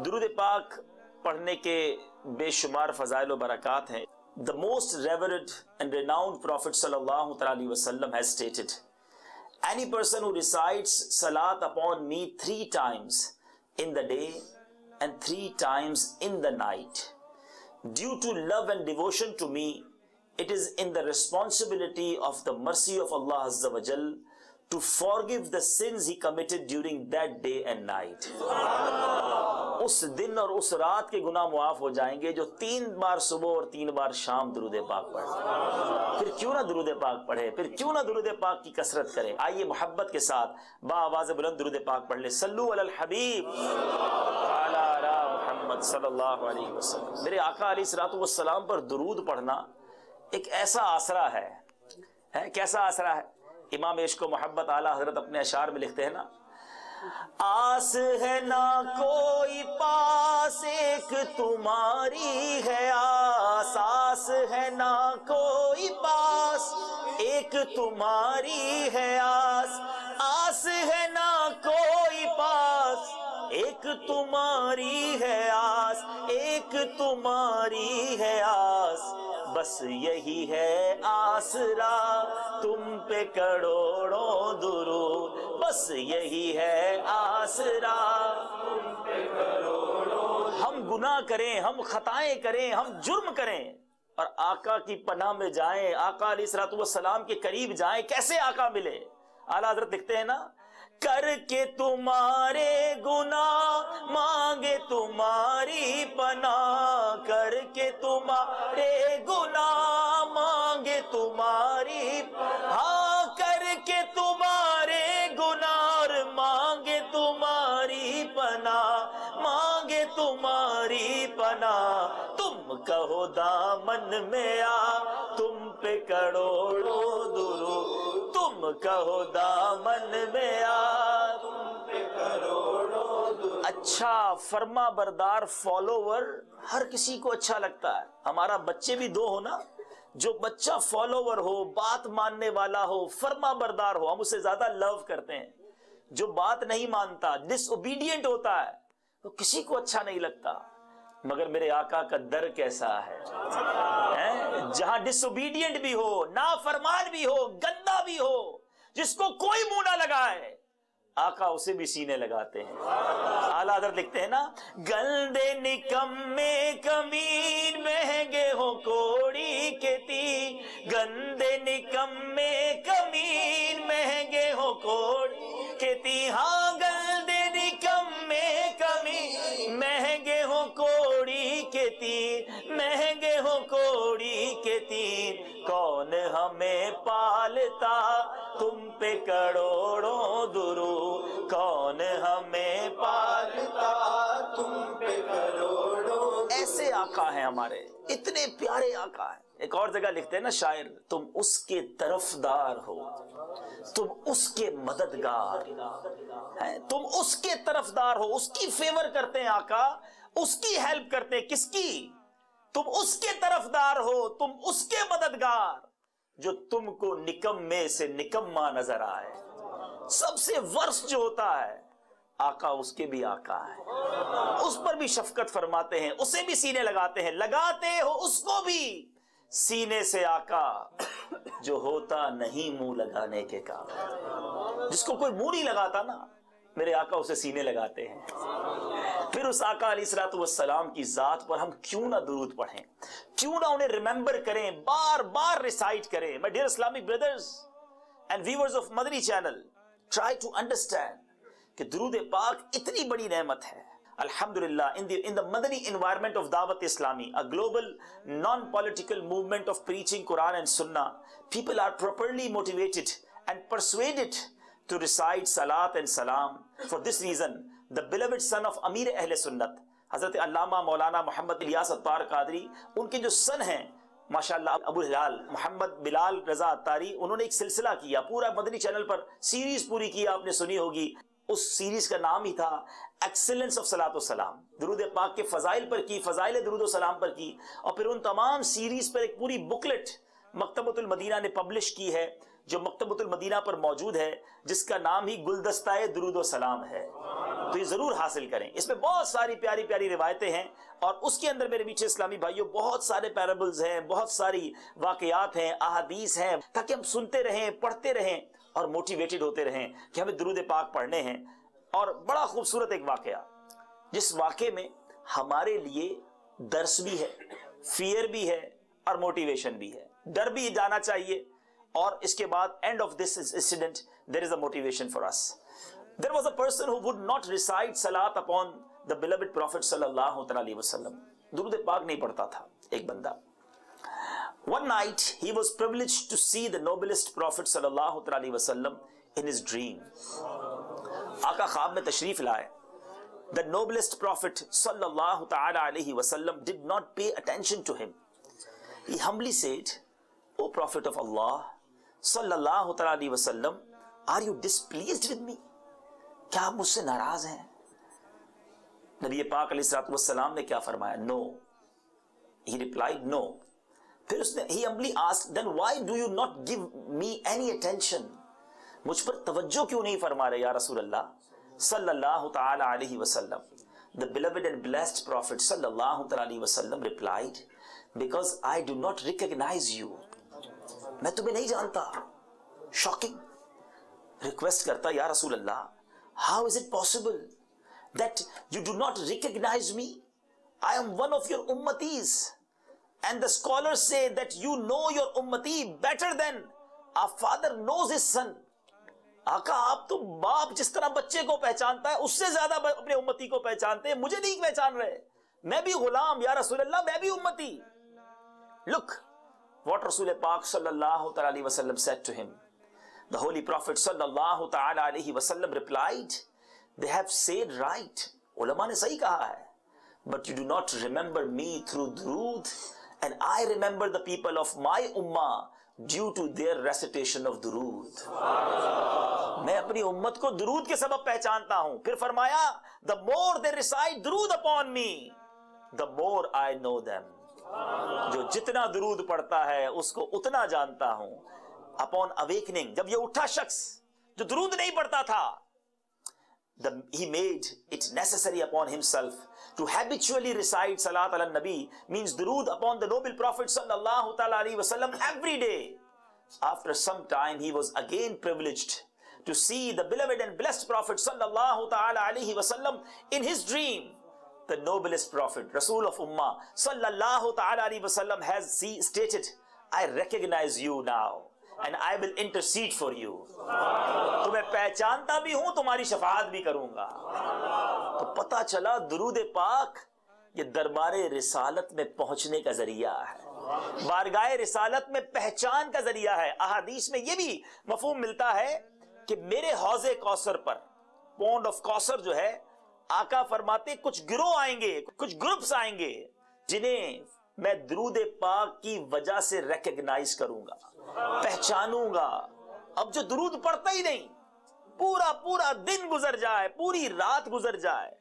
درود پاک پڑھنے کے بے شمار فضائل و برکات ہیں. The most revered and renowned Prophet sallallahu alaihi wasallam has stated, any person who recites salat upon me 3 times in the day and 3 times in the night, due to love and devotion to me, it is in the responsibility of the mercy of Allah Azza wa Jal to forgive the sins he committed during that day and night. اس دن اور اس رات کے گناہ معاف ہو جائیں گے جو 3 بار صبح اور 3 بار شام درود پاک پڑھے. پھر کیوں نہ درود پاک پڑھے, پھر کیوں نہ درود پاک کی کثرت کریں. آئیے محبت کے ساتھ با آواز بلند درود پاک پڑھ لیں. صلو علی الحبیب وعلی آل محمد صلی اللہ علیہ وسلم. میرے آقا علیہ الصلوۃ والسلام پر درود پڑھنا ایک ایسا آسرا ہے. کیسا آسرا ہے؟ امام عشق و محبت اعلیٰ حضرت اپنے اشعار میں لکھتے ہیں نا, آس ہے نہ کوئی پاس ایک تمہاری ہے آس, آس ہے نہ کوئی پاس ایک تمہاری ہے آس, آس ہے نہ کوئی پاس ایک تمہاری ہے آس, ایک تمہاری ہے آس, بس یہی ہے آسرا تم پہ کروڑوں درود, بس یہی ہے آسرا تم پہ کروڑوں. ہم گناہ کریں, ہم خطائیں کریں, ہم جرم کریں اور آقا کی پناہ میں جائیں, آقا علیہ الصلوۃ والسلام کے قریب جائیں, کیسے آقا ملے؟ اعلیٰ حضرت لکھتے ہیں نا, کر کے تمہارے گناہ مانگے تمہاری پناہ, کر کے تمہارے گناہ مانگے تمہاری, ہاں کر کے تمہارے گناہ مانگے تمہاری پناہ, مانگے تمہاری پناہ. تم کہو دامن میں آ تم پہ کروڑوں درود, تم کہو دامن میں آ تم پہ کروڑوں درود. اچھا فرما بردار فالوور ہر کسی کو اچھا لگتا ہے. ہمارا بچے بھی 2 ہو نا, جو بچہ فالوور ہو, بات ماننے والا ہو, فرما بردار ہو, ہم اسے زیادہ لو کرتے ہیں. جو بات نہیں مانتا, ڈس اوبیڈینٹ ہوتا ہے, تو کسی کو اچھا نہیں لگتا. مگر میرے آقا کا در کیسا ہے, جہاں ڈس اوبیڈینٹ بھی ہو, نافرمان بھی ہو, گندا بھی ہو, جس کو کوئی منہ نہ لگائے, آقا اسے بھی سینے لگاتے ہیں. اعلیٰ حضرت لکھتے ہیں نا, گندے نکمے کمین مہنگے ہو کوڑی کے تین, گندے نکمے کمین مہنگے ہو کوڑی کے تین, ہاں گندے نکمے کمین مہنگے ہو کوڑی کے تین, مہنگے ہو کوڑی کے تین. کون ہمیں پالتا تم پہ کروڑوں درود, کون ہمیں پالتا تم پہ کروڑوں. ایسے آقا ہیں ہمارے, اتنے پیارے آقا ہیں. ایک اور جگہ لکھتے ہیں نا شاعر, تم اس کے طرفدار ہو, تم اس کے مددگار, تم اس کے طرفدار ہو, اس کی فیور کرتے ہیں آقا, اس کی ہیلپ کرتے ہیں. کس کی؟ تم اس کے طرفدار ہو, تم اس کے مددگار, جو تم کو نکمے سے نکما نظر آئے. سب سے ورس جو ہوتا ہے آقا, اس کے بھی آقا ہے, اس پر بھی شفقت فرماتے ہیں, اسے بھی سینے لگاتے ہیں. لگاتے ہو اس کو بھی سینے سے آقا, جو ہوتا نہیں منہ لگانے کے کام. جس کو کوئی منہ نہیں لگاتا نا, میرے آقا اسے سینے لگاتے ہیں. پھر اس آقا علیہ الصلوۃ والسلام کی ذات پر ہم کیوں نہ درود پڑھیں, کیوں نہ انہیں ریممبر کریں, بار بار ریسائٹ کریں. My dear Islamic brothers and viewers of Madani channel, try to understand کہ درود پاک اتنی بڑی نعمت ہے. Alhamdulillah, in the Madani environment of Dawat Islami, a global non-political movement of preaching Quran and Sunnah, people are properly motivated and persuaded to recite Salat and Salam. For this reason, the beloved son of Amir Ahl Sunnat, حضرت علامہ مولانا محمد الیاس عطار قادری, ان کے جو سن ہیں ماشاءاللہ ابو ہلال محمد بلال رضا عطاری, انہوں نے ایک سلسلہ کیا, پورا مدنی چینل پر سیریز پوری کی, آپ نے سنی ہوگی. اس سیریز کا نام ہی تھا ایکسلنس آف صلاۃ و سلام. درود پاک کے فضائل پر کی, فضائل درود و سلام پر کی, اور پھر ان تمام سیریز پر ایک پوری بکلٹ مکتبۃ المدینہ نے پبلش کی ہے, جو مکتبۃ المدینہ پر موجود ہے, جس کا نام ہی گلدستہ درود و سلام ہے. تو یہ ضرور حاصل کریں. اس میں بہت ساری پیاری پیاری روایتیں ہیں اور اس کے اندر میرے میٹھے اسلامی بھائیوں بہت سارے پیرابلز ہیں, بہت ساری واقعات ہیں, احادیث ہیں, تاکہ ہم سنتے رہیں, پڑھتے رہیں اور موٹیویٹڈ ہوتے رہیں کہ ہمیں درود پاک پڑھنے ہیں. اور بڑا خوبصورت ایک واقعہ, جس واقعے میں ہمارے لیے درس بھی ہے, فیئر بھی ہے اور موٹیویشن بھی ہے. ڈر بھی جانا چاہیے اور اس کے بعد end of this incident there is a motivation for us. There was a person who would not recite salat upon the beloved Prophet sallallahu alaihi wasallam. درود پاک نہیں پڑھتا تھا ایک بندہ. One night he was privileged to see the noblest Prophet sallallahu alaihi wasallam in his dream. آقا خواب میں تشریف لائے. The noblest Prophet sallallahu alaihi wasallam did not pay attention to him. He humbly said, "O Prophet of Allah sallallahu alaihi wasallam, are you displeased with me?" کیا آپ مجھ سے ناراض ہیں؟ نبی پاک علیہ الصلوۃ والسلام نے کیا فرمایا؟ No. He replied, no. پھر اس نے he humbly asked, then why do you not give me any attention? مجھ پر توجہ کیوں نہیں فرما رہے یا رسول اللہ صلی اللہ تعالی علیہ وسلم؟ The beloved and blessed Prophet صلی اللہ تعالی علیہ وسلم replied, because I do not recognize you. میں تمہیں نہیں جانتا. Shocking. ریکویسٹ کرتا, یا رسول اللہ, how is it possible that you do not recognize me? I am one of your ummatis. And the scholars say that you know your ummati better than a father knows his son. آقا آپ تو باپ جس طرح بچے کو پہچانتا ہے اس سے زیادہ اپنے امتی کو پہچانتے ہیں, مجھے نہیں پہچان رہے. میں بھی غلام یا رسول اللہ, میں بھی امتی. Look what رسول پاک صلی اللہ علیہ وسلم said to him. The Holy Prophet sallallahu ta'ala alayhi wasallam replied, they have said right. علماء نے صحیح کہا ہے. But you do not remember me through durood, and I remember the people of my ummah due to their recitation of durood. میں اپنی امت کو درود کے سبب پہچانتا ہوں. پھر فرمایا, the more they recite durood upon me, the more I know them. جو جتنا درود پڑھتا ہے اس کو اتنا جانتا ہوں. Upon awakening, جب یہ اٹھا شخص جو درود نہیں پڑھتا تھا, he made it necessary upon himself to habitually recite salat ala nabi, means durud upon the noble Prophet sallallahu ta'ala alaihi wasallam every day. After some time he was again privileged to see the beloved and blessed Prophet sallallahu ta'ala alaihi wasallam in his dream. The noblest Prophet, Rasul of Ummah sallallahu ta'ala alaihi wasallam has stated, I recognize you now and I will intercede for you. تمہیں پہچانتا بھی ہوں, تمہاری شفاعت بھی کروں گا. تو پتہ چلا درود پاک یہ دربار رسالت میں پہنچنے کا ذریعہ ہے, بارگاہ رسالت میں پہچان کا ذریعہ ہے. احادیث میں یہ بھی مفہوم ملتا ہے کہ میرے حوض کوثر پر, پونڈ آف کوثر جو ہے, آقا فرماتے کچھ گروہ آئیں گے, کچھ گروپس آئیں گے جنہیں میں درود پاک کی وجہ سے ریکگنائز کروں گا, پہچانوں گا. اب جو درود پڑھتا ہی نہیں, پورا دن گزر جائے, پوری رات گزر جائے,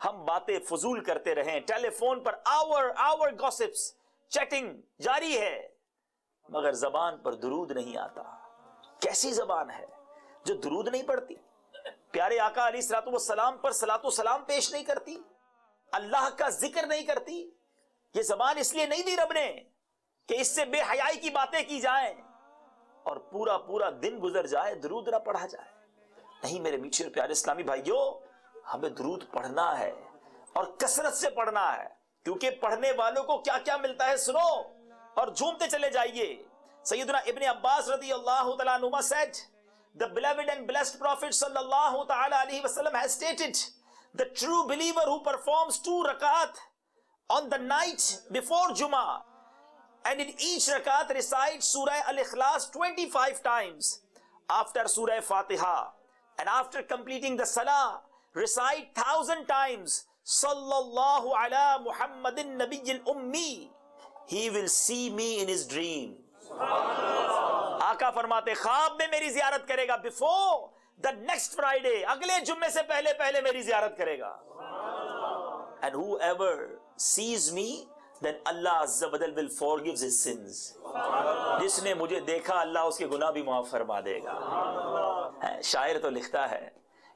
ہم باتیں فضول کرتے رہیں, ٹیلی فون پر آور گوسپس, چیٹنگ جاری ہے, مگر زبان پر درود نہیں آتا. کیسی زبان ہے جو درود نہیں پڑھتی, پیارے آقا علیہ الصلوۃ والسلام پر صلاۃ و سلام پیش نہیں کرتی, اللہ کا ذکر نہیں کرتی. یہ زبان اس لیے نہیں دی رب نے کہ اس سے بے حیائی کی باتیں کی جائیں اور پورا دن گزر جائے درود نہ پڑھا جائے. نہیں میرے میٹھے اور پیارے اسلامی بھائیوں, ہمیں درود پڑھنا ہے اور کثرت سے پڑھنا ہے, کیونکہ پڑھنے والوں کو کیا کیا ملتا ہے سنو اور جھومتے چلے جائیے. سیدنا ابن عباس رضی اللہ تعالیٰ عنہما said, the beloved and blessed Prophet sallallahu ta'ala alaihi wasallam has stated, the true believer who performs 2 rakat on the night before Jummah and in each rakat recites Surah Al-Ikhlas 25 times after Surah Fatiha, and after completing the Salah recite 1,000 times Sallallahu ala Muhammadin Nabiyyil Ummi, he will see me in his dream. آقا فرماتے خواب میں میری زیارت کرے گا, before the next Friday, اگلے جمعے سے پہلے میری زیارت کرے گا. And whoever sees me, then Allah Azza wa Jal will forgive his sins. جس نے مجھے دیکھا اللہ اس کے گناہ بھی معاف فرما دے گا. شاعر تو لکھتا ہے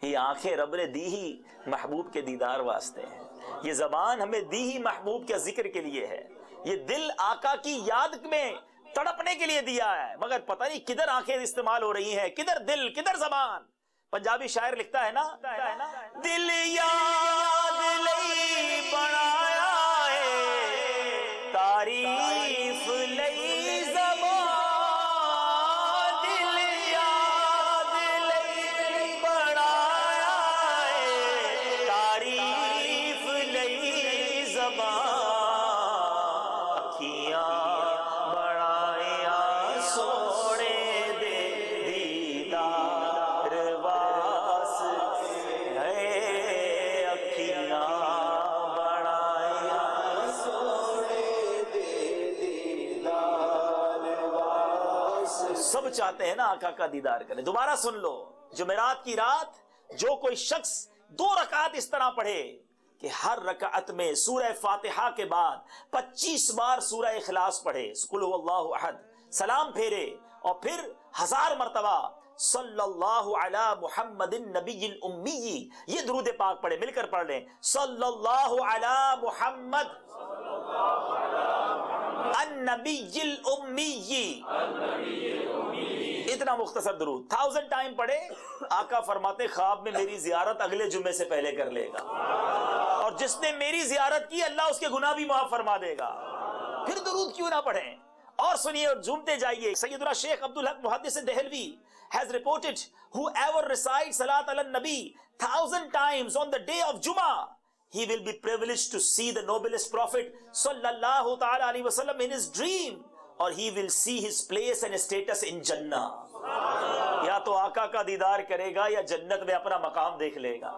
یہ آنکھیں رب نے دی ہی محبوب کے دیدار واسطے ہیں، یہ زبان ہمیں دی ہی محبوب کے ذکر کے لیے ہے، یہ دل آقا کی یاد میں تڑپنے کے لیے دیا ہے، مگر پتہ نہیں کدھر آنکھیں استعمال ہو رہی ہیں، کدھر دل، کدھر زبان۔ پنجابی شاعر لکھتا ہے نا، دل یاد لئی بنایا ہے، تعریف لئی زبان، دل یاد لئی بنایا ہے، تعریف لئی زبان، اکھیاں بڑھائیاں سونے دے دیدار واسطے، اکھیاں بڑھائیاں سونے دے دیدار واسطے۔ سب چاہتے ہیں نا آقا کا دیدار کریں۔ دوبارہ سن لو، جمعرات کی رات جو کوئی شخص 2 رکعت اس طرح پڑھے کہ ہر رکعت میں سورہ فاتحہ کے بعد 25 بار سورہ اخلاص پڑھے، قل هو اللہ احد، سلام پھیرے، اور پھر 1000 مرتبہ صلی اللہ علی محمد النبی الامی، یہ درود پاک پڑھے، مل کر پڑھ لیں، صلی اللہ علی محمد النبی الامی، اتنا مختصر درود 1000 ٹائم پڑھے۔ آقا فرماتے خواب میں میری زیارت اگلے جمعے سے پہلے کر لے گا، اور جس نے میری زیارت کی اللہ اس کے گناہ بھی معاف فرما دے گا۔ پھر درود کیوں نہ پڑھیں؟ اور سنیے اور جھومتے جائیے۔ سیدنا شیخ عبدالحق محدث Dehlavi has reported whoever recites salat ala nabi 1000 times on the day of Jummah, he will be privileged to see the noblest prophet sallallahu ta'ala alaihi wasallam in his dream, or he will see his place and status in Jannah. یا تو آقا کا دیدار کرے گا یا جنت میں اپنا مقام دیکھ لے گا۔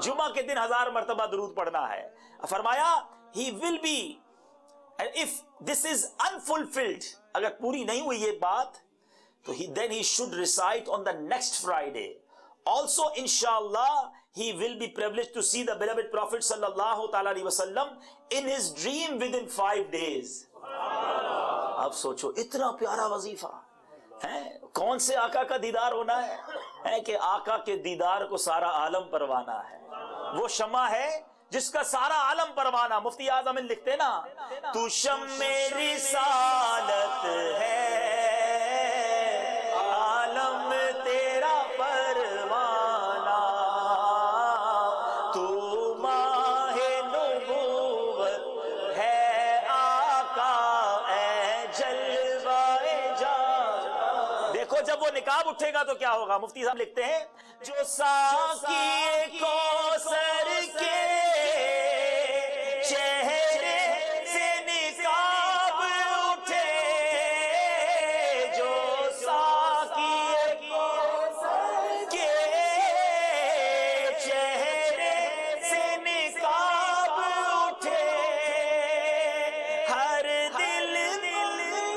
جمعہ کے دن 1000 مرتبہ درود پڑھنا ہے۔ فرمایا he will be، and if this is unfulfilled، اگر پوری نہیں ہوئی یہ بات تو then he should recite on the next Friday. Also inshallah he will be privileged to see the beloved Prophet sallallahu ta'ala alaihi wasallam in his dream within 5 days. اب سوچو اتنا پیارا وظیفہ ہے، کون سے آقا کا دیدار ہونا ہے کہ آقا کے دیدار کو سارا عالم پروانہ ہے۔ وہ شمع ہے جس کا سارا عالم پروانہ۔ مفتی اعظم لکھتے نا، تو شمع رسالت ہے، عالم تیرا پروانہ، تو ماہ نبوت ہے آقا اے جلوہ جان۔ دیکھو جب وہ نقاب اٹھے گا تو کیا ہوگا؟ مفتی صاحب لکھتے ہیں، جو ساقی کوثر کے چہرے سے نقاب اٹھے، جو ساقی کوثر کے چہرے سے نقاب اٹھے، ہر دل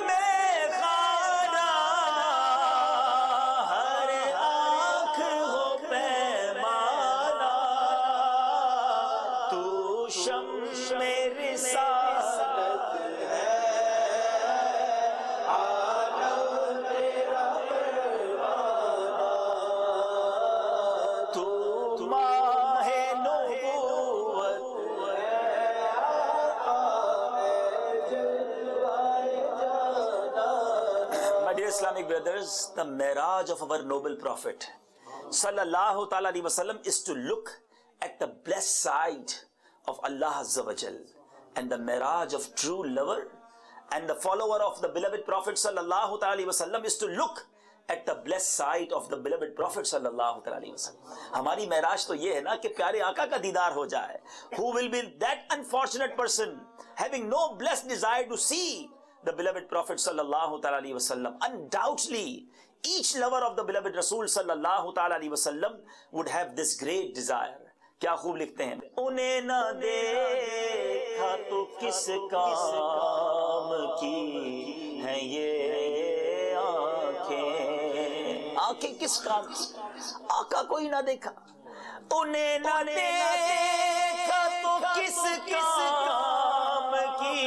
میں خانہ، ہر آنکھ ہو پیمانہ، تو شمع رسالت ہے، عالم تیرا پروانہ، تو ماہ نبوت ہے آقا اے جلوہ جانانہ۔ My dear Islamic brothers, the Miraj of our noble Prophet sallallahu ta'ala alaihi wasallam is to look at the blessed side of Allah Azza wa Jal, and the Miraj of true lover and the follower of the beloved Prophet sallallahu ta'ala alaihi wasallam is to look at the blessed side of the beloved Prophet sallallahu ta'ala alaihi wasallam. ہماری معراج تو یہ ہے نا کہ پیارے آقا کا دیدار ہو جائے۔ Who will be that unfortunate person having no blessed desire to see the beloved Prophet sallallahu ta'ala alaihi wasallam? Undoubtedly each lover of the beloved Rasul sallallahu ta'ala alaihi wasallam would have this great desire. کیا خوب لکھتے ہیں، انہیں نہ دیکھا تو کس کام کی ہیں یہ آنکھیں، آنکھیں کس کام کی؟ آقا کوئی نہ دیکھا، انہیں نہ دیکھا تو کس کام کی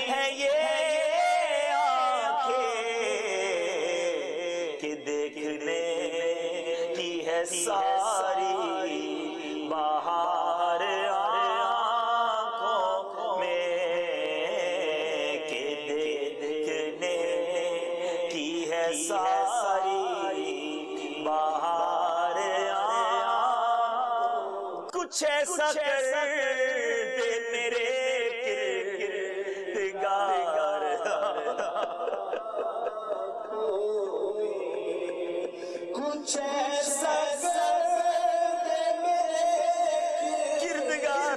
ہیں یہ آنکھیں، کہ دیکھنے کی ہے ساری کچھ ایسا کر دے میرے کردگار، کچھ ایسا کر دے میرے کردگار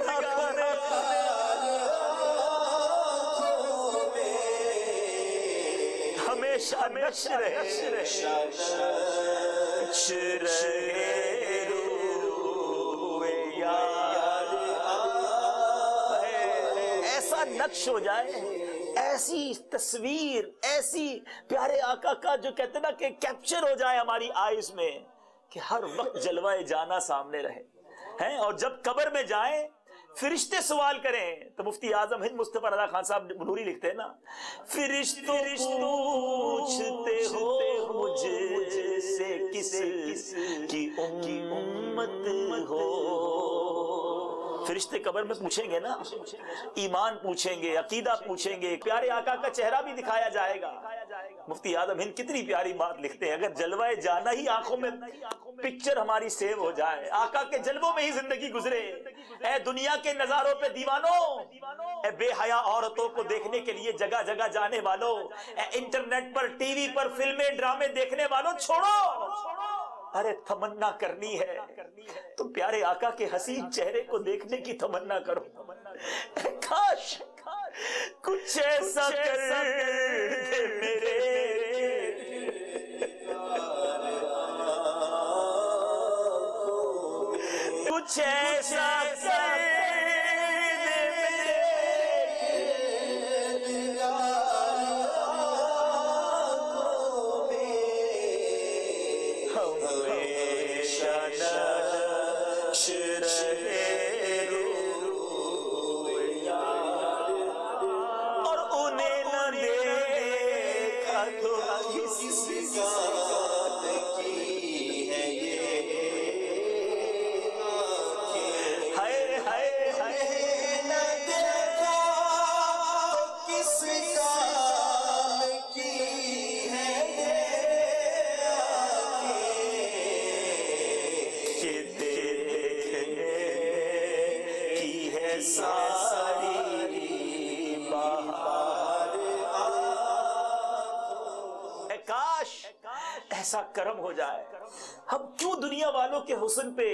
ہمیشہ نقش رہے، نقش رہے روئے یار، ایسا نقش ہو جائے، ایسی تصویر، ایسی پیارے آقا کا جو کہتے نا کہ کیپچر ہو جائے ہماری آئیز میں، کہ ہر وقت جلوہ جانا سامنے رہے ہیں۔ اور جب قبر میں جائیں فرشتے سوال کریں تو مفتی اعظم ہند مصطفیٰ رضا خان صاحب نوری لکھتے ہیں نا، فرشتوں پوچھتے ہو مجھ سے کس کی امت ہو۔ فرشتے قبر میں پوچھیں گے نا، ایمان پوچھیں گے، عقیدہ پوچھیں گے، پیارے آقا کا چہرہ بھی دکھایا جائے گا۔ مفتی اعظم ہند کتنی پیاری بات لکھتے ہیں، اگر جلوہ جانا ہی آنکھوں میں پکچر ہماری سیو ہو جائے، آقا کے جلووں میں ہی زندگی گزرے، اے دنیا کے نظاروں پہ دیوانوں، اے بے حیا عورتوں کو دیکھنے کے لیے جگہ جگہ جانے والوں، اے انٹرنیٹ پر ٹی وی پر فلمیں ڈرامے دیکھنے والوں، چھوڑو، ارے تمنا کرنی ہے تو پیارے آقا کے حسین چہرے کو دیکھنے کی تمنا کرو۔ کاش کچھ ایسا کر دے میرے، کچھ ایسا کر دے میرے، ہمیشہ نقش رہے روئے یار، اور انہیں نہ دیکھا تو کسی کام کی ہے یہ، ہائے ہائے ہائے، نہ دیکھا کس کام کی ہے یہ، کہ دیکھنے کی ہے ساری بہار، اے کاش ایسا کرم ہو جائے، ہم کیوں دنیا والوں کے حسن پہ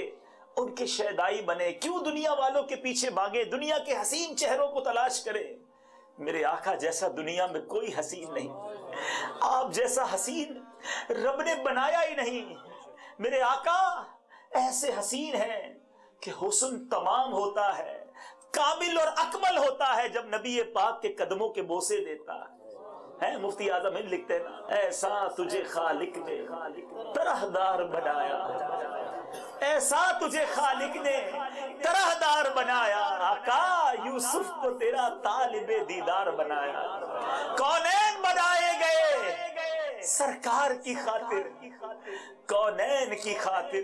ان کے شیدائی بنے، کیوں دنیا والوں کے پیچھے بھاگے، دنیا کے حسین چہروں کو تلاش کرے؟ میرے آقا جیسا دنیا میں کوئی حسین نہیں، آپ جیسا حسین رب نے بنایا ہی نہیں۔ میرے آقا ایسے حسین ہیں کہ حسن تمام ہوتا ہے، کامل اور اکمل ہوتا ہے جب نبی پاک کے قدموں کے بوسے دیتا ہے۔ مفتی اعظم ہند لکھتے ہیں نا، ایسا تجھے خالق نے طرح دار بنایا، ایسا تجھے خالق نے طرح دار بنایا، آقا یوسف کو تیرا طالب دیدار بنایا، کونین بنائے گئے سرکار کی خاطر، کونین کی خاطر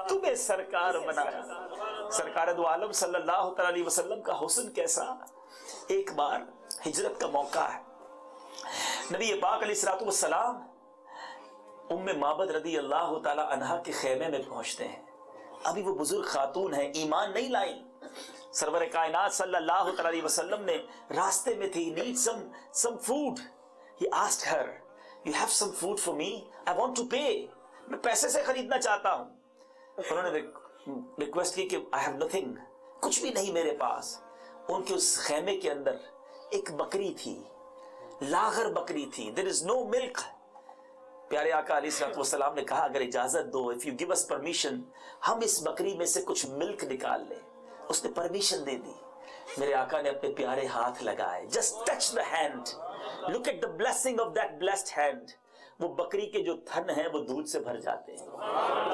تمہیں سرکار بنایا۔ سرکار دو عالم صلی اللہ علیہ وسلم کا حسن کیسا، ایک بار ہجرت کا موقع ہے، نبی پاک علیہ السلام ام معبد رضی اللہ تعالی عنہا کے خیمے میں پہنچتے ہیں، ابھی وہ بزرگ خاتون ہیں، ایمان نہیں لائیں، سرور کائنات صلی اللہ علیہ وسلم نے راستے میں تھی، need some food, he asked her, you have some food for me, I want to pay، میں پیسے سے خریدنا چاہتا ہوں۔ انہوں نے ریکویسٹ کی کہ I have nothing، کچھ بھی نہیں میرے پاس۔ ان کے اس خیمے کے اندر ایک بکری تھی، لاغر بکری تھی، there is no milk۔ پیارے آقا علیہ السلام نے کہا اگر اجازت دو، if you give us permission، ہم اس بکری میں سے کچھ ملک نکال لیں۔ اس نے پرمیشن دے دی، میرے آقا نے اپنے پیارے ہاتھ لگائے، just touch the hand، look at the blessing of that blessed hand، وہ بکری کے جو تھن ہیں وہ دودھ سے بھر جاتے ہیں،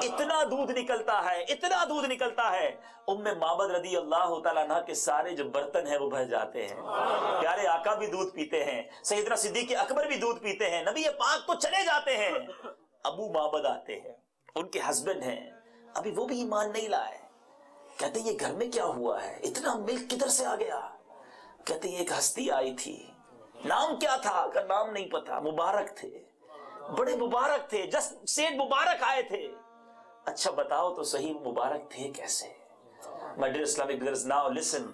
اتنا دودھ نکلتا ہے، اتنا دودھ نکلتا ہے، ام معبد رضی اللہ تعالیٰ عنہ کے سارے جو برتن ہیں وہ بھر جاتے ہیں۔ پیارے آقا بھی دودھ پیتے ہیں، سیدنا صدیق اکبر بھی دودھ پیتے ہیں، نبی پاک تو چلے جاتے ہیں، ابو معبد آتے ہیں، ان کے ہسبینڈ ہیں، ابھی وہ بھی ایمان نہیں لائے، کہتے ہیں یہ گھر میں کیا ہوا ہے، اتنا ملک کدھر سے آ گیا؟ کہتے ہیں ایک ہستی آئی تھی، نام کیا تھا؟ کا نام نہیں پتا، مبارک تھے، بڑے مبارک تھے، جسٹ سیٹ مبارک آئے تھے۔ اچھا بتاؤ تو صحیح مبارک تھے کیسے؟ My dear Islamic brothers, now listen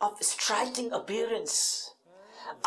of striking appearance,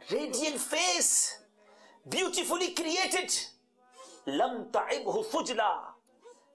radiant face, beautifully created, lam ta'ibhu fujla,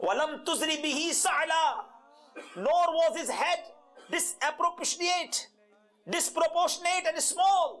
walam tuzri bihi sa'la, nor was his head disproportionate and small,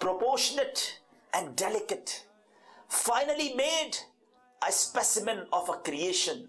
proportionate and delicate, finally made a specimen of a creation।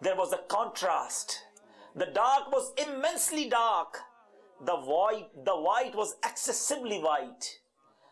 there was a contrast, the dark was immensely dark, the white was excessively white।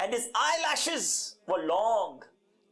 and his eyelashes were long,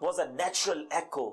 was a natural echo।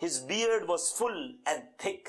his beard was full and thick,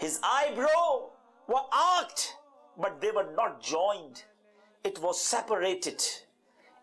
his eyebrow were arched but they were not joined, it was separated।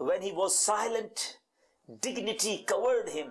when he was silent dignity covered him,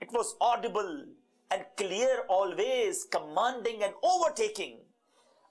it was audible and clear, always commanding and overtaking।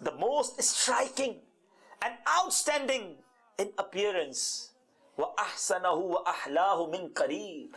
the most striking and outstanding in appearance, wa ahsanahu wa ahlahu min qareeb,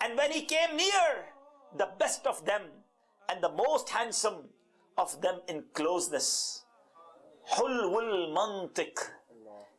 and when he came near, the best of them and the most handsome of them in closeness। hulwul mantiq,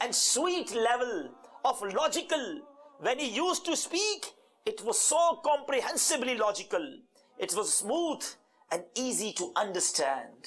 and sweet level of logical, when he used to speak it was so comprehensibly logical, it was smooth and easy to understand।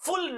full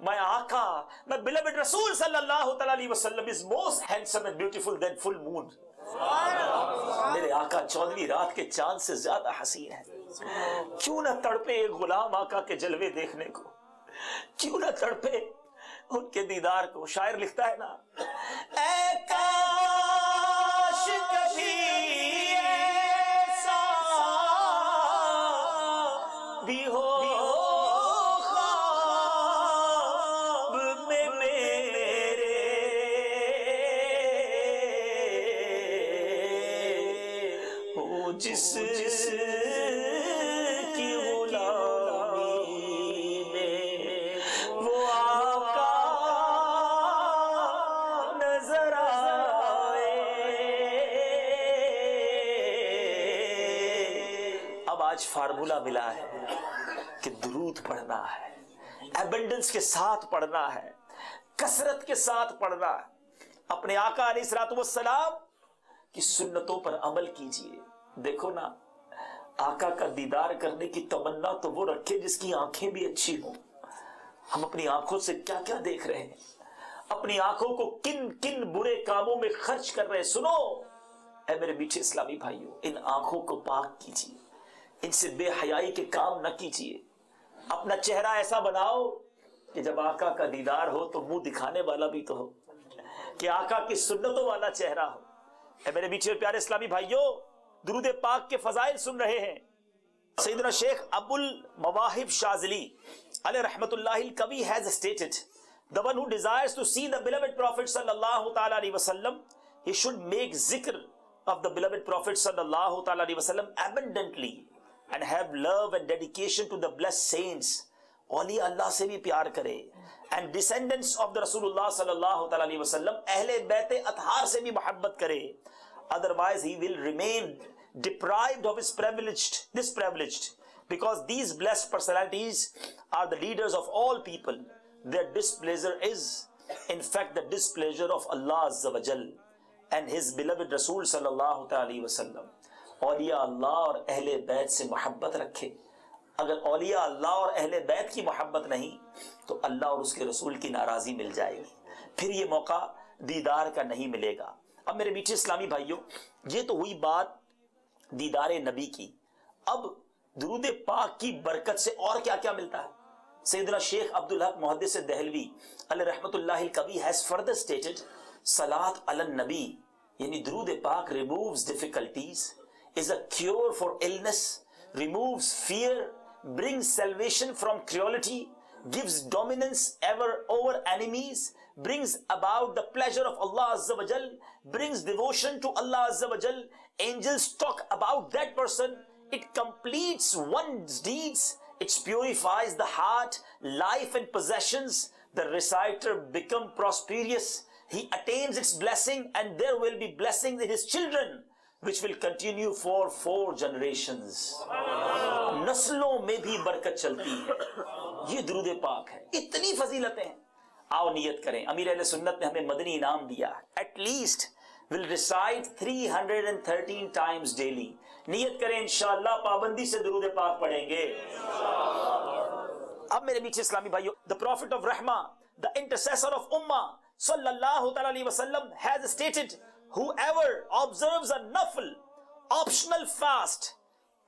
my Aka, my beloved Rasul sallallahu alaihi wasallam is most handsome and beautiful than full moon. میرے آقا 14ویں رات کے چاند سے زیادہ حسین ہے. کیوں نہ تڑپے ایک غلام آقا کے جلوے دیکھنے کو, کیوں نہ تڑپے ان کے دیدار کو. شاعر لکھتا ہے نا, اے کاش کبھی ایسا بھی ہو جس کی غلامی میں وہ آقا نظر آئے. اب آج فارمولا ملا ہے کہ درود پڑھنا ہے, ایبنڈنس کے ساتھ پڑھنا ہے, کثرت کے ساتھ پڑھنا ہے. اپنے آقا علیہ الصلوۃ والسلام کی سنتوں پر عمل کیجئے. دیکھو نا, آقا کا دیدار کرنے کی تمنا تو وہ رکھے جس کی آنکھیں بھی اچھی ہوں. ہم اپنی آنکھوں سے کیا کیا دیکھ رہے ہیں, اپنی آنکھوں کو کن کن برے کاموں میں خرچ کر رہے ہیں. سنو اے میرے میٹھے اسلامی بھائیوں, ان آنکھوں کو پاک کیجیے, ان سے بے حیائی کے کام نہ کیجیے. اپنا چہرہ ایسا بناؤ کہ جب آقا کا دیدار ہو تو منہ دکھانے والا بھی تو ہو, کہ آقا کی سنتوں والا چہرہ ہو. اے میرے میٹھے اور پیارے اسلامی بھائیوں, درود پاک کے فضائل سن رہے ہیں. سیدنا شیخ ابو المواہب شاذلی علیہ رحمت اللہ الکوی has stated, the one who desires to see the beloved Prophet sallallahu ta'ala alaihi wasallam, he should make zikr of the beloved Prophet sallallahu ta'ala alaihi wasallam abundantly and have love and dedication to the blessed saints. اولیاء اللہ سے بھی پیار کرے, and descendants of the Rasulullah sallallahu ta'ala alaihi wasallam, اہل بیت اطہار سے بھی محبت کرے. Otherwise he will remain deprived of this privileged, because these blessed personalities are the leaders of all people. Their displeasure is in fact the displeasure of Allah Azza wa Jal and his beloved Rasul sallallahu alaihi wasallam. اولیاء اللہ اور اہل بیت سے محبت رکھے. اگر اولیاء اللہ اور اہل بیت کی محبت نہیں تو اللہ اور اس کے رسول کی ناراضی مل جائے گی, پھر یہ موقع دیدار کا نہیں ملے گا. اب میرے میٹھے اسلامی بھائیوں, یہ تو ہوئی بات دیدار نبی کی. اب درود پاک کی برکت سے اور کیا کیا ملتا ہے. سیدنا شیخ عبدالحق محدث دہلوی علیہ رحمت اللہ الکوی has further stated, صلاۃ علی النبی یعنی درود پاک removes difficulties, is a cure for illness, removes fear, brings salvation from cruelty, gives dominance ever over enemies, brings about the pleasure of Allah Azza wa Jal, brings devotion to Allah Azza wa Jal. Angels talk about that person. It completes one's deeds. It purifies the heart, life and possessions. The reciter becomes prosperous. He attains its blessing, and there will be blessings in his children, which will continue for 4 generations. نسلوں میں بھی برکت چلتی ہے. یہ درود پاک ہے, اتنی فضیلتیں ہیں. آؤ نیت کریں. امیر اہل سنت نے ہمیں مدنی انعام دیا ہے. At least will recite 313 times daily. نیت کریں انشاءاللہ پابندی سے درود پاک پڑھیں گے. اب میرے میٹھے اسلامی بھائیوں, the Prophet of Rahmah, the intercessor of Ummah sallallahu ta'ala alaihi wasallam has stated, whoever observes a nafl, optional fast,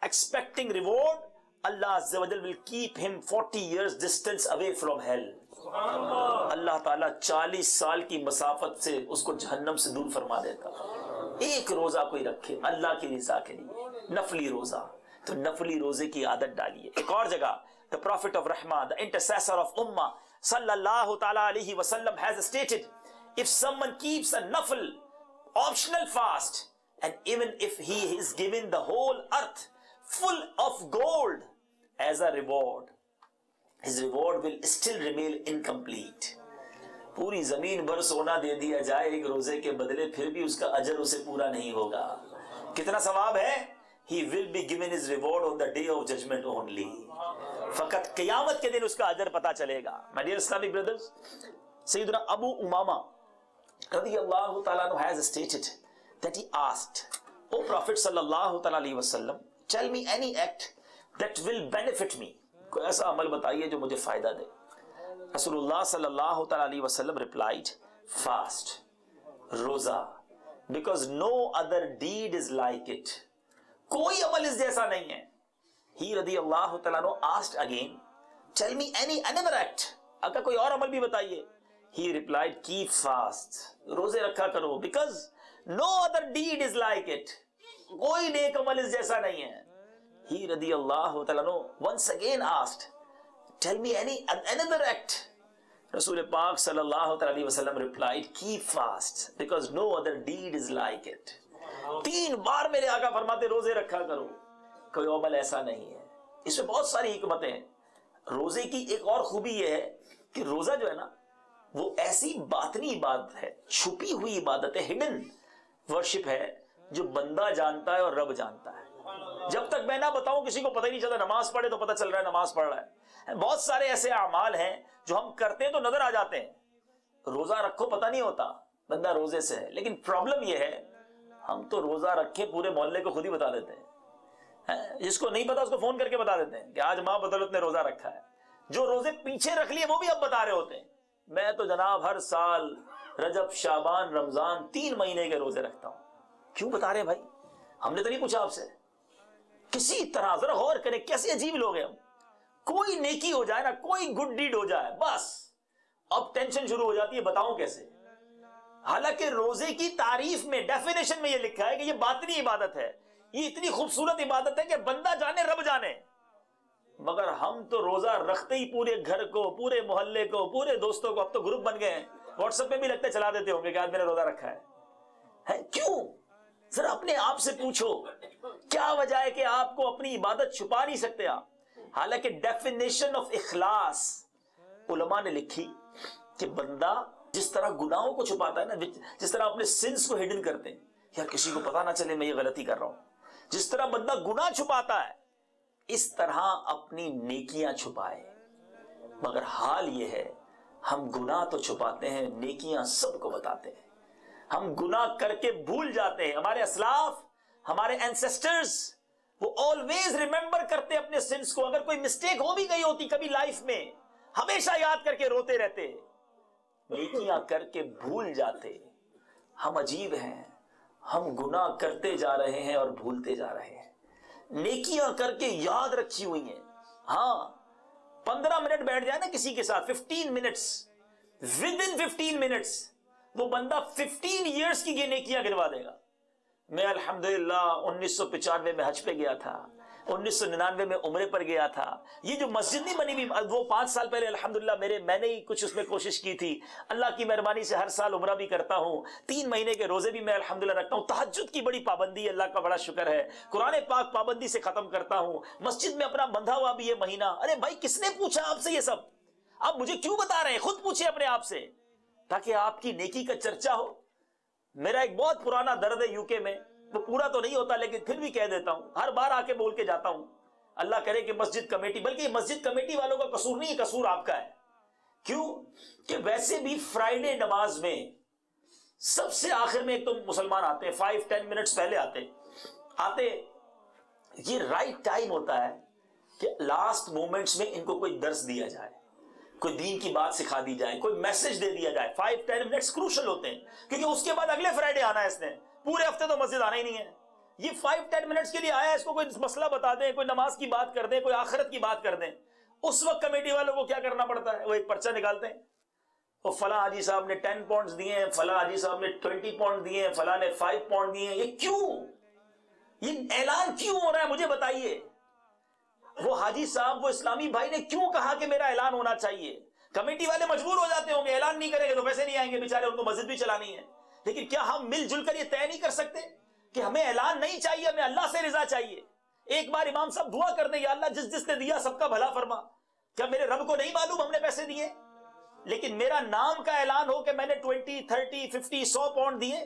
expecting reward, Allah Azza wa Jal will keep him 40 years distance away from hell. اللہ تعالیٰ 40 سال کی مسافت سے اس کو جہنم سے دور فرما دیتا. ایک روزہ کوئی رکھے اللہ کی رضا کے لیے, نفلی روزہ, تو نفلی روزے کی عادت ڈالیے. ایک اور جگہ the Prophet of Rahmah, the intercessor of Ummah sallallahu ta'ala alaihi wasallam has stated, if someone keeps a nafl, optional fast, and even if he is given the whole earth full of gold as a reward, his reward will still remain incomplete. پوری زمین بھر سونا دے دیا جائے ایک روزے کے بدلے, پھر بھی اس کا اجر اسے پورا نہیں ہوگا. کتنا ثواب ہے؟ He will be given his reward on the day of judgment only. فقط قیامت کے دن اس کا اجر پتا چلے گا. My dear Islamic brothers, سیدنا ابو امامہ رضی اللہ تعالیٰ عنہ has stated that he asked, O Prophet sallallahu alaihi wasallam, tell me any act that will benefit me. کوئی ایسا عمل بتائیے جو مجھے فائدہ دے. رسول اللہ صلی اللہ تعالی علیہ وسلم replied, fast, روزہ, because no other deed is like it. کوئی عمل اس جیسا نہیں ہے. He رضی اللہ تعالیٰ عنہ asked again, tell me another act. اگر کوئی اور عمل بھی بتائیے. He replied, keep fast, روزے رکھا کرو, because no other deed is like it. کوئی نیک عمل اس جیسا نہیں ہے. He رضی اللہ تعالیٰ عنہ once again asked, tell me another act. رسول پاک صلی اللہ علیہ وسلم replied, keep fast, because no other deed is like it. 3 بار میرے آقا فرماتے روزے رکھا کرو, کوئی عمل ایسا نہیں ہے. اس میں بہت ساری حکمتیں ہیں. روزے کی ایک اور خوبی یہ ہے کہ روزہ جو ہے نا وہ ایسی باطنی عبادت ہے, چھپی ہوئی عبادت ہے, ہڈن ورشپ ہے, جو بندہ جانتا ہے اور رب جانتا ہے. جب تک میں نہ بتاؤں کسی کو پتہ ہی نہیں چلتا. نماز پڑھے تو پتہ چل رہا ہے نماز پڑھ رہا ہے. بہت سارے ایسے اعمال ہیں جو ہم کرتے ہیں تو نظر آ جاتے ہیں. روزہ رکھو پتہ نہیں ہوتا بندہ روزے سے ہے. لیکن پرابلم یہ ہے ہم تو روزہ رکھے پورے محلے کو خود ہی بتا دیتے ہیں. جس کو نہیں پتا اس کو فون کر کے بتا دیتے ہیں کہ آج ماں بدولت نے روزہ رکھا ہے. جو روزے پیچھے رکھ لیے وہ بھی اب بتا رہے ہوتے ہیں, میں تو جناب ہر سال رجب شعبان رمضان 3 مہینے کے روزے رکھتا ہوں. کیوں بتا رہے ہیں بھائی؟ ہم نے تو نہیں پوچھا آپ سے. کسی طرح ذرا غور کریں کیسے عجیب لوگ ہیں ہم. کوئی نیکی ہو جائے نا, کوئی گڈ ڈیڈ ہو جائے, بس اب ٹینشن شروع ہو جاتی ہے بتاؤں کیسے. حالانکہ روزے کی تعریف میں ڈیفینیشن میں یہ لکھا ہے کہ یہ باطنی عبادت ہے, یہ اتنی خوبصورت عبادت ہے کہ بندہ جانے رب جانے. مگر ہم تو روزہ رکھتے ہی پورے گھر کو, پورے محلے کو, پورے دوستوں کو, اب تو گروپ بن گئے ہیں, واٹس ایپ پہ بھی لگتے چلا دیتے ہوں گے کہ آج میں نے روزہ رکھا ہے. کیوں؟ ذرا اپنے آپ سے پوچھو کیا وجہ ہے کہ آپ کو اپنی عبادت چھپا نہیں سکتے آپ. حالانکہ ڈیفینیشن آف اخلاص علماء نے لکھی کہ بندہ جس طرح گناہوں کو چھپاتا ہے نا, جس طرح اپنے سنس کو ہڈن کرتے ہیں, یار کسی کو پتا نہ چلے میں یہ غلطی کر رہا ہوں, جس طرح بندہ گناہ چھپاتا ہے اس طرح اپنی نیکیاں چھپائے. مگر حال یہ ہے ہم گناہ تو چھپاتے ہیں, نیکیاں سب کو بتاتے ہیں. ہم گناہ کر کے بھول جاتے ہیں. ہمارے اسلاف, ہمارے اینسیسٹرز, وہ آلویز ریممبر کرتے اپنے سنس کو. اگر کوئی مسٹیک ہو بھی گئی ہوتی کبھی لائف میں, ہمیشہ یاد کر کے روتے رہتے. نیکیاں کر کے بھول جاتے. ہم عجیب ہیں, ہم گناہ کرتے جا رہے ہیں اور بھولتے جا رہے ہیں. نیکیاں کر کے یاد رکھی ہوئی ہیں. ہاں 15 منٹ بیٹھ جائے نا کسی کے ساتھ, 15 منٹس, ود ان 15 منٹس وہ بندہ 15 ایئرس کی نیکیاں گنوا دے گا. میں الحمدللہ 1995 میں حج پہ گیا تھا, 1999 میں عمرے پر گیا تھا. یہ جو مسجد نہیں بنی ہوئی وہ 5 سال پہلے الحمدللہ میں نے ہی کچھ اس میں کوشش کی تھی. اللہ کی مہربانی سے ہر سال عمرہ بھی کرتا ہوں, 3 مہینے کے روزے بھی میں الحمدللہ رکھتا ہوں. تہجد کی بڑی پابندی ہے, اللہ کا بڑا شکر ہے. قرآن پاک پابندی سے ختم کرتا ہوں. مسجد میں اپنا بندھا ہوا بھی یہ مہینہ. ارے بھائی کس نے پوچھا آپ سے یہ سب؟ آپ مجھے کیوں بتا رہے ہیں؟ خود پوچھیں اپنے آپ سے تاکہ آپ کی نیکی کا چرچا ہو. میرا ایک بہت پرانا درد ہے یو کے میں, وہ پورا تو نہیں ہوتا لیکن پھر بھی کہہ دیتا ہوں, ہر بار آ کے بول کے جاتا ہوں. اللہ کرے کہ مسجد کمیٹی, بلکہ یہ مسجد کمیٹی والوں کا قصور نہیں ہے, قصور آپ کا ہے. کیوں کہ ویسے بھی فرائیڈے نماز میں سب سے آخر میں ایک تو مسلمان آتے ہیں, 5-10 منٹس پہلے آتے. یہ رائٹ ٹائم ہوتا ہے کہ لاسٹ مومنٹس میں ان کو کوئی درس دیا جائے, کوئی دین کی بات سکھا دی جائے, کوئی میسج دے دیا جائے. 5-10 منٹس کروشل ہوتے ہیں کیونکہ اس کے بعد اگلے فرائیڈے آنا ہے اس نے, پورے ہفتے تو مسجد آنا ہی نہیں ہے. یہ 5-10 منٹس کے لیے آیا ہے, اس کو کوئی مسئلہ بتا دیں, کوئی نماز کی بات کر دیں, کوئی آخرت کی بات کر دیں. اس وقت کمیٹی والوں کو کیا کرنا پڑتا ہے, وہ ایک پرچہ نکالتے ہیں, وہ فلاں حاجی صاحب نے 10 پاؤنڈز دیے ہیں, فلاں حاجی صاحب نے 20 پاؤنڈ دیے ہیں, فلاں نے 5 پاؤنڈ دیے ہیں. یہ کیوں, یہ اعلان کیوں ہو رہا ہے مجھے بتائیے. وہ حاجی صاحب, وہ اسلامی بھائی نے کیوں کہا کہ میرا اعلان ہونا چاہیے؟ کمیٹی والے مجبور ہو جاتے ہوں گے, اعلان نہیں کریں گے تو پیسے نہیں آئیں گے بیچارے, ان کو مسجد بھی چلانی ہے. لیکن کیا ہم مل جل کر یہ طے نہیں کر سکتے کہ ہمیں اعلان نہیں چاہیے, ہمیں اللہ سے رضا چاہیے؟ ایک بار امام صاحب دعا کر دیں, یا اللہ جس نے دیا سب کا بھلا فرما. کیا میرے رب کو نہیں معلوم ہم نے پیسے دیے؟ لیکن میرا نام کا اعلان ہو کہ میں نے 20, 30, 50, 100 پاؤنڈ دیے.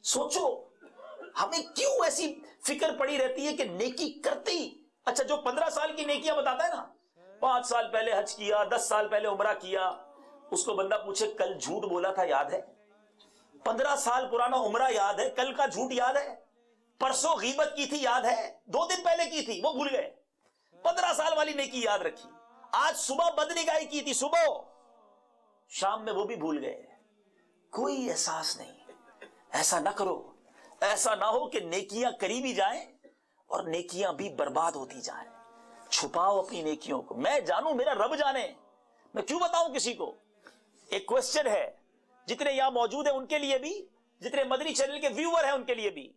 سوچو ہمیں کیوں ایسی فکر پڑی رہتی ہے کہ نیکی کرتے ہی. اچھا جو 15 سال کی نیکیاں بتاتا ہے نا, 5 سال پہلے حج کیا, 10 سال پہلے عمرہ کیا, اس کو بندہ پوچھے کل جھوٹ بولا تھا یاد ہے؟ 15 سال پرانا عمرہ یاد ہے, کل کا جھوٹ یاد ہے, پرسوں غیبت کی تھی یاد ہے, 2 دن پہلے کی تھی وہ بھول گئے. 15 سال والی نیکی یاد رکھی. آج صبح بدنگاہی کی تھی, صبح شام میں وہ بھی بھول گئے، کوئی احساس نہیں۔ ایسا نہ کرو، ایسا نہ ہو کہ نیکیاں کری بھی جائیں اور نیکیاں بھی برباد ہوتی جائیں۔ چھپاؤ اپنی نیکیوں کو، میں جانوں، میرا رب جانے، میں کیوں بتاؤں کسی کو؟ ایک کوسچن ہے جتنے یہاں موجود ہیں ان کے لیے بھی، جتنے مدنی چینل کے ویور ہیں ان کے لیے بھی،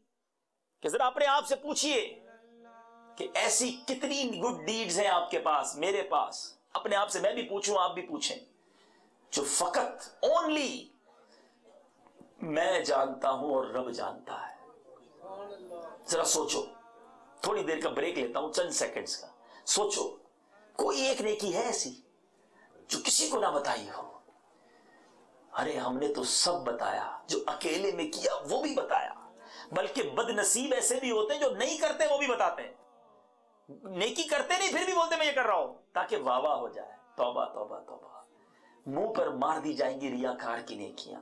کہ ذرا اپنے آپ سے پوچھئے کہ ایسی کتنی گڈ ڈیڈز ہیں آپ کے پاس، میرے پاس، اپنے آپ سے میں بھی پوچھوں، آپ بھی پوچھیں، جو فقط اونلی میں جانتا ہوں اور رب جانتا ہے۔ ذرا سوچو، تھوڑی دیر کا بریک لیتا ہوں، چند سیکنڈز کا، سوچو کوئی ایک نیکی ہے ایسی جو کسی کو نہ بتائی ہو؟ ارے ہم نے تو سب بتایا، جو اکیلے میں کیا وہ بھی بتایا، بلکہ بد نصیب ایسے بھی ہوتے ہیں جو نہیں کرتے وہ بھی بتاتے ہیں، نیکی کرتے نہیں پھر بھی بولتے میں یہ کر رہا ہوں، تاکہ واہ واہ ہو جائے۔ توبہ توبہ توبہ، منہ پر مار دی جائیں گی ریاکار کی نیکیاں۔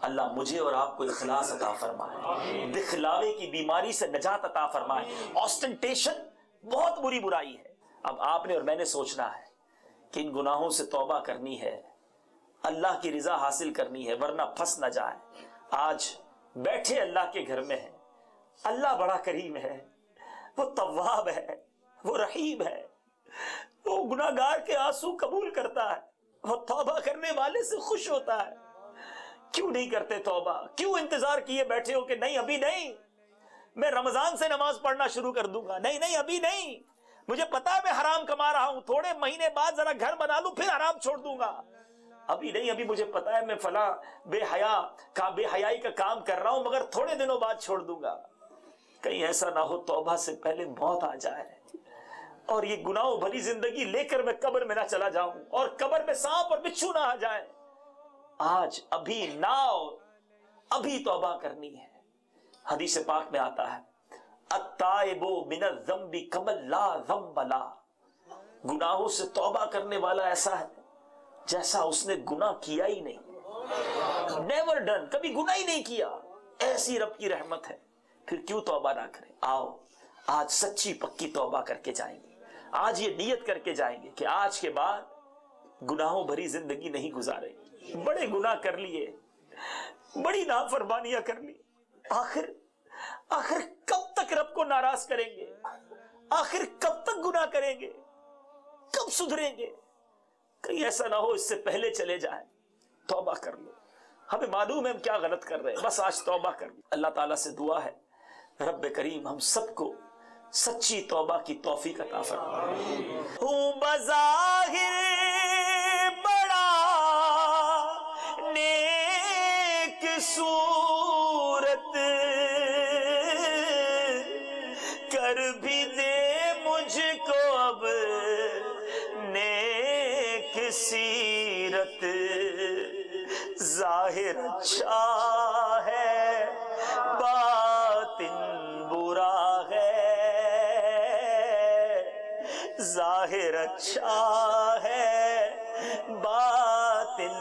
اللہ مجھے اور آپ کو اخلاص عطا فرمائے، دکھلاوے کی بیماری سے نجات عطا فرمائے۔ آسٹنٹیشن بہت بری برائی ہے۔ اب آپ نے اور میں نے سوچنا ہے کہ ان گناہوں سے توبہ کرنی ہے، اللہ کی رضا حاصل کرنی ہے، ورنہ پھنس نہ جائے۔ آج بیٹھے اللہ کے گھر میں ہیں، اللہ بڑا کریم ہے، وہ تواب ہے، وہ رحیم ہے، وہ گناہگار کے آنسو قبول کرتا ہے، وہ توبہ کرنے والے سے خوش ہوتا ہے۔ کیوں نہیں کرتے توبہ؟ کیوں انتظار کیے بیٹھے ہو کہ نہیں ابھی نہیں، میں رمضان سے نماز پڑھنا شروع کر دوں گا، نہیں نہیں ابھی نہیں، مجھے پتا ہے میں حرام کما رہا ہوں، تھوڑے مہینے بعد ذرا گھر بنا لوں پھر حرام چھوڑ دوں گا، ابھی نہیں، ابھی مجھے پتا ہے میں فلاں بے حیائی کا کام کر رہا ہوں مگر تھوڑے دنوں بعد چھوڑ دوں گا۔ کہیں ایسا نہ ہو توبہ سے پہلے موت آ جائے اور یہ گناہوں بھری زندگی لے کر میں قبر میں نہ چلا جاؤں اور قبر میں سانپ اور بچھو نہ آ جائے۔ آج ابھی ناؤ، ابھی توبہ کرنی ہے۔ حدیث پاک میں آتا ہے التائب من الذنب کمن لا ذنب لہ، گناہوں سے توبہ کرنے والا ایسا ہے جیسا اس نے گناہ کیا ہی نہیں، نیور ڈن، کبھی گناہ ہی نہیں کیا، ایسی رب کی رحمت ہے۔ پھر کیوں توبہ نہ کریں؟ آؤ آج سچی پکی توبہ کر کے جائیں گے، آج یہ نیت کر کے جائیں گے کہ آج کے بعد گناہوں بھری زندگی نہیں گزاریں گے۔ بڑے گناہ کر لیے، بڑی نافرمانیاں کر لی، آخر کب تک رب کو ناراض کریں گے؟ آخر کب تک گناہ کریں گے؟ کب سدھریں گے؟ کہیں ایسا نہ ہو اس سے پہلے چلے جائیں۔ توبہ کر لو، ہمیں معلوم ہے ہم کیا غلط کر رہے ہیں، بس آج توبہ کر لو۔ اللہ تعالیٰ سے دعا ہے رب کریم ہم سب کو سچی توبہ کی توفیق عطا فرمائے۔ ہوں بظاہر بڑا نیک صورت، کر بھی دے مجھ کو اب نیک سیرت، ظاہر اچھا ہے باطن برا ہے، ظاہر اچھا ہے باطن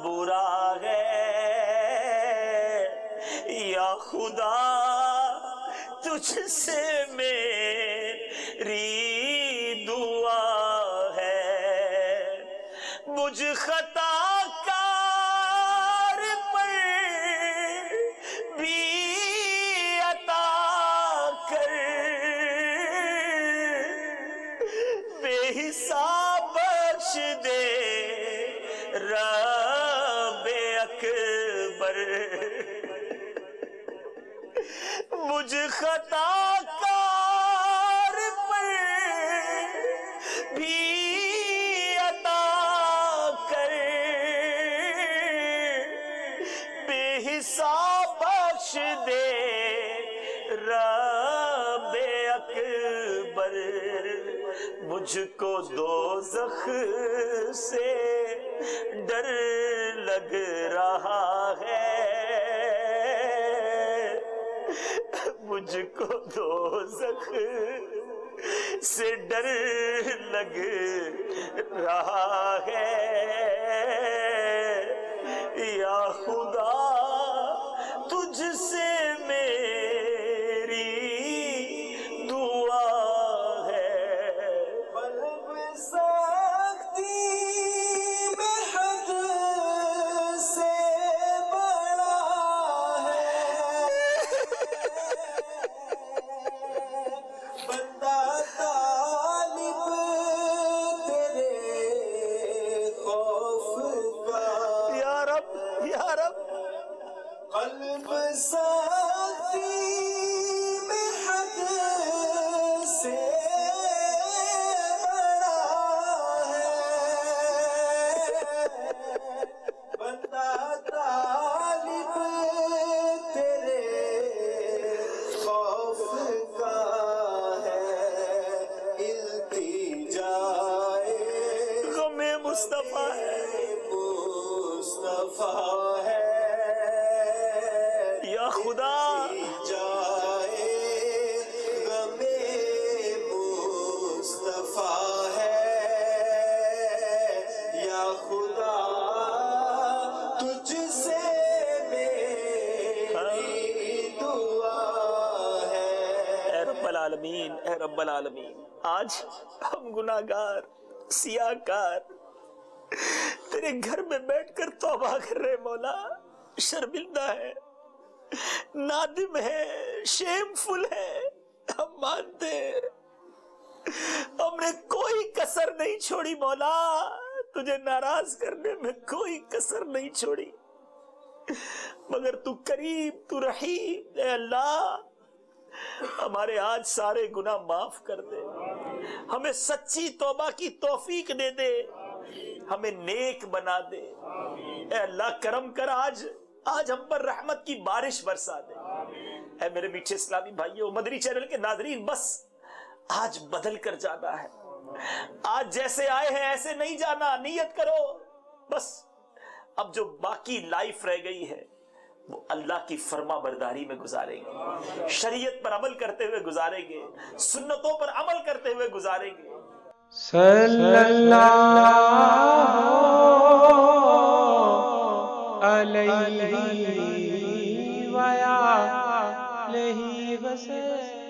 برا ہے، یا خدا تجھ سے میری دعا ہے، مجھ خطا کار پر بھی عطا کر، بے حساب بخش دے رب اکبر، مجھ خطا کار پر بھی عطا کر، بے حساب بخش دے رب اکبر، مجھ کو دوزخ سے ڈر لگ رہا ہے، مجھ کو دوزخ سے ڈر لگ رہا ہے، یا خدا تجھ سے میری دعا ہے، سختی میں حد خدا جائے غمِ مصطفیٰ ہے، یا خدا تجھ سے میری دعا ہے۔ اے رب العالمین، اے رب العالمین، آج ہم گناہگار سیاہ کار تیرے گھر میں بیٹھ کر توبہ کر رہے مولا، شرمندہ ہے، نادم ہے، شیم فل ہے، ہم مانتے ہیں ہم نے کوئی کسر نہیں چھوڑی مولا، تجھے ناراض کرنے میں کوئی کسر نہیں چھوڑی، مگر تو کریم، تو رحیم، اے اللہ ہمارے آج سارے گناہ معاف کر دے، ہمیں سچی توبہ کی توفیق دے دے، ہمیں نیک بنا دے، اے اللہ کرم کر، آج ہم پر رحمت کی بارش برسا دے۔ اے میرے میٹھے اسلامی بھائیوں، مدنی چینل کے ناظرین، بس آج بدل کر جانا ہے، آج جیسے آئے ہیں ایسے نہیں جانا، نیت کرو، بس اب جو باقی لائف رہ گئی ہے وہ اللہ کی فرما برداری میں گزاریں گے، شریعت پر عمل کرتے ہوئے گزاریں گے، سنتوں پر عمل کرتے ہوئے گزاریں گے۔ صلی اللہ علیہ وآلہ وسلم۔